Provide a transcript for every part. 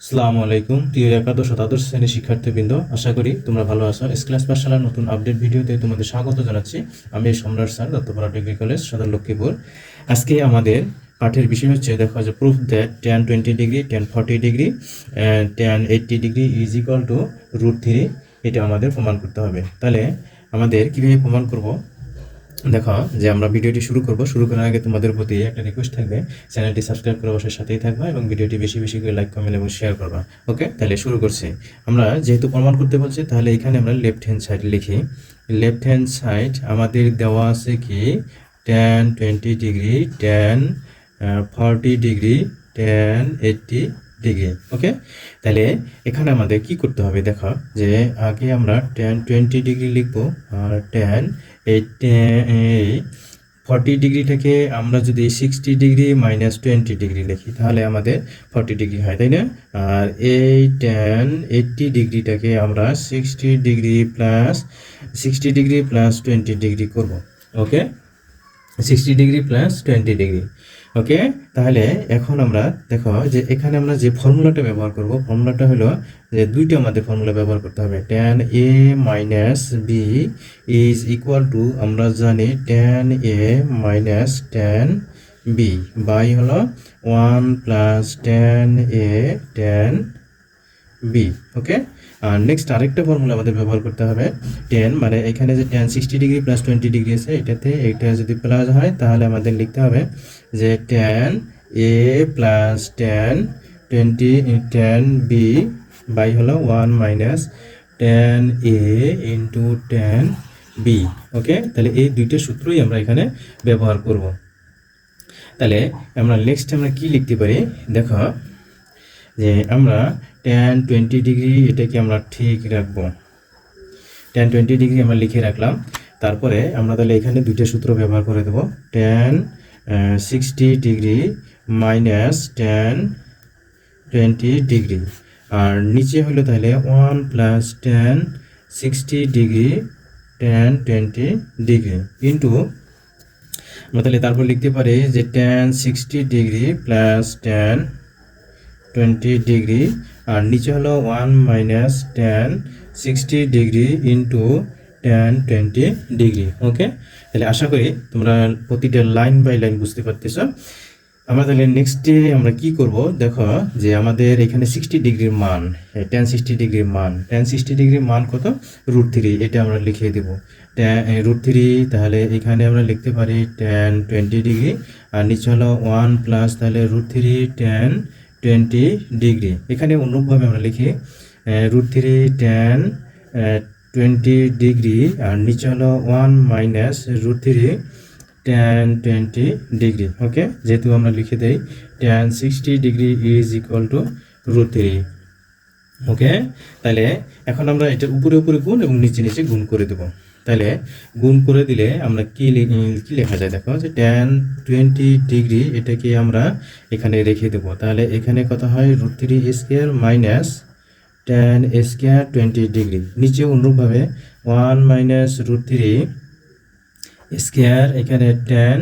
আসসালামু আলাইকুম প্রিয় একাদশ ও দ্বাদশ শ্রেণীর শিক্ষার্থীবৃন্দ, আশা করি তোমরা ভালো আছো। ক্লাস পাঠশালার নতুন আপডেট ভিডিওতে তোমাদের স্বাগত জানাচ্ছি। আমি সম্রাট স্যার, দত্তপাড়া ডিগ্রি কলেজ, সদর লক্ষ্মীপুর। আজকে আমাদের পাঠের বিষয় হচ্ছে, দেখো যে proof that tan 20 degree, tan 40 degree, tan 80 degree is equal two √3। এটা আমাদের প্রমাণ করতে হবে। তাহলে আমাদের কীভাবে প্রমাণ করব, দেখো যে আমরা ভিডিওটি শুরু করার আগে তোমাদের প্রতি একটা রিকোয়েস্ট থাকবে, চ্যানেলটি সাবস্ক্রাইব করে অবশ্যই সাথেই থাকবা এবং ভিডিওটি বেশি বেশি করে লাইক, কমেন্ট এবং শেয়ার করবা। ওকে, তাহলে শুরু করছি। আমরা যেহেতু প্রমাণ করতে বলছি, তাহলে এখানে আমরা লেফট হ্যান্ড সাইড লিখি। লেফট হ্যান্ড সাইড আমাদের দেওয়া আছে কি, tan 20 degree, tan 40 degree, tan 80 degree. Okay, তাহলে এখানে আমাদের কি করতে হবে, দেখো যে আগে আমরা tan 20 ডিগ্রি লিখবো, আর tan 40 ডিগ্রিটাকে আমরা যদি 60 ডিগ্রি মাইনাস 20 ডিগ্রি লিখি, তাহলে আমাদের 40 ডিগ্রি হয়, তাই না? আর এই tan 80 ডিগ্রিটাকে আমরা 60 ডিগ্রি প্লাস 20 ডিগ্রি করব। ওকে, 60 ডিগ্রি প্লাস 20 ডিগ্রি। ওকে, তাহলে এখন আমরা দেখো যে এখানে আমরা যে ফর্মুলাটা ব্যবহার করব, ফর্মুলাটা হলো যে দুইটা আমাদের ফর্মুলা ব্যবহার করতে হবে। tan a minus B is equal to, আমরা জানি tan a মাইনাস tan b বাই হলো 1 plus tan a tan b। Okay, আর নেক্সট আরেকটা ফর্মুলা আমাদের ব্যবহার করতে হবে। tan মানে এখানে যে tan 60 ডিগ্রি প্লাস 20 ডিগ্রি আছে, এটা যদি প্লাস হয়, তাহলে আমাদের লিখতে হবে যে tan a plus tan 20 tan b by হলো 1 minus tan a into tan b। Okay, তাহলে এই দুইটা সূত্রই আমরা এখানে ব্যবহার করব। তাহলে আমরা নেক্সট আমরা কি লিখতে পারি, দেখো যে আমরা tan 20 ডিগ্রি এটাকে আমরা ঠিক রাখবো। tan 20 ডিগ্রি আমরা লিখে রাখলাম। তারপরে আমরা তাহলে এখানে দুইটা সূত্র ব্যবহার করে দেবো। tan 60 degree minus tan 20 degree, আর নিচে হলো তাহলে 1 plus tan 60 degree tan 20 degree into, আমরা তাহলে তারপর লিখতে পারি যে tan 60 degree plus tan 20 degree, আর নিচে হলো 1 minus tan 60 degree into tan 20 degree. Okay, তাহলে আশা করি তোমরা প্রতিটা লাইন বাই লাইন বুঝতে পারতেছো। আমরা তাহলে নেক্সটে আমরা কি করব, দেখো যে আমাদের এখানে 60 ডিগ্রির মান, tan 60 ডিগ্রির মান কত, √3। এটা আমরা লিখে দেব √3। তাহলে এখানে আমরা লিখতে পারি tan 20 ডিগ্রি, আর নিচে হলো 1 প্লাস তাহলে √3 tan 20 ডিগ্রি। এখানে অনুরূপভাবে আমরা লিখি √3 tan 20 ডিগ্রি, আর নিচে হলো 1 মাইনাস √3 tan 20 ডিগ্রি। ওকে, যেহেতু আমরা লিখে দেই tan 60 degree is equal two √3। ওকে, তাহলে এখন আমরা এটার উপরে উপরে গুণ এবং নিচে নিচে গুণ করে দেব। তাহলে গুণ করে দিলে আমরা কি লেখা যায়, দেখো যে tan 20 ডিগ্রি এটাকে আমরা এখানে রেখে দেব। তাহলে এখানে কত হয়, √3 square minus tan square 20 degree, নিচে অনুরূপভাবে 1 মাইনাস √3 স্কয়ার, এখানে tan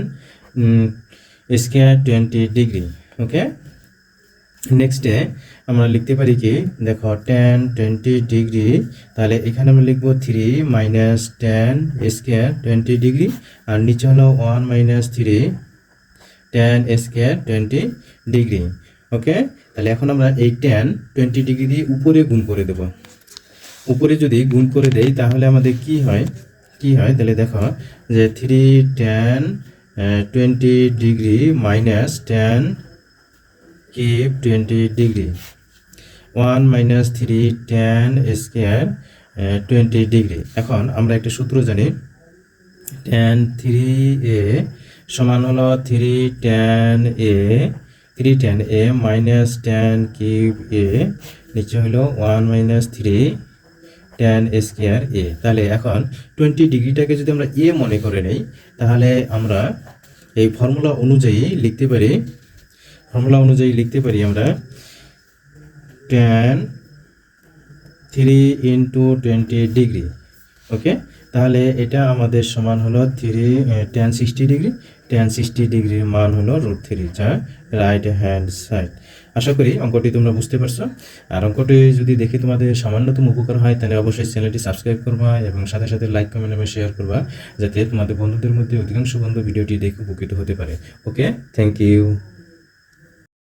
স্কয়ার 20 ডিগ্রি। ওকে, নেক্সটে আমরা লিখতে পারি কি, দেখো tan 20 ডিগ্রি, তাহলে এখানে আমরা লিখবো 3 মাইনাস tan স্কয়ার 20 ডিগ্রি, আর নিচে হলো 1 minus 3 tan square 20 degree. Okay, তাহলে এখন আমরা এই tan 20 ডিগ্রি দিয়ে উপরে গুণ করে দেব। উপরে যদি গুণ করে দেই, তাহলে আমাদের কি হয়, তাহলে দেখো যে 3 tan 20 degree minus tan 20 degree, 1 minus 3 tan square 20 degree. এখন আমরা একটা সূত্র জানি, tan 3a সমান হলো 3 tan a মাইনাস tan কিউব a, নিচে হলো 1 মাইনাস 3 tan স্কয়ার a। তাহলে এখন 20 ডিগ্রিটাকে যদি আমরা a মনে করে নেই, তাহলে আমরা এই ফর্মুলা অনুযায়ী লিখতে পারি আমরা tan 3 ইন্টু 20 ডিগ্রি। ওকে, তাহলে এটা আমাদের সমান হলো 3 tan 60 ডিগ্রি, tan 60 ডিগ্রির মান হলো √3, যা রাইট হ্যান্ড সাইড। আশা করি অঙ্কটি তোমরা বুঝতে পারছো। আর অঙ্কটি যদি দেখে তোমাদের সামান্যতম উপকার হয় তাহলে অবশ্যই চ্যানেলটি সাবস্ক্রাইব করবা এবং সাথে সাথে লাইক কমেন্ট এবং শেয়ার করবা, যাতে তোমাদের বন্ধুদের মধ্যে অধিকাংশ বন্ধু ভিডিওটি দেখে উপকৃত হতে পারে। ওকে, থ্যাংক ইউ।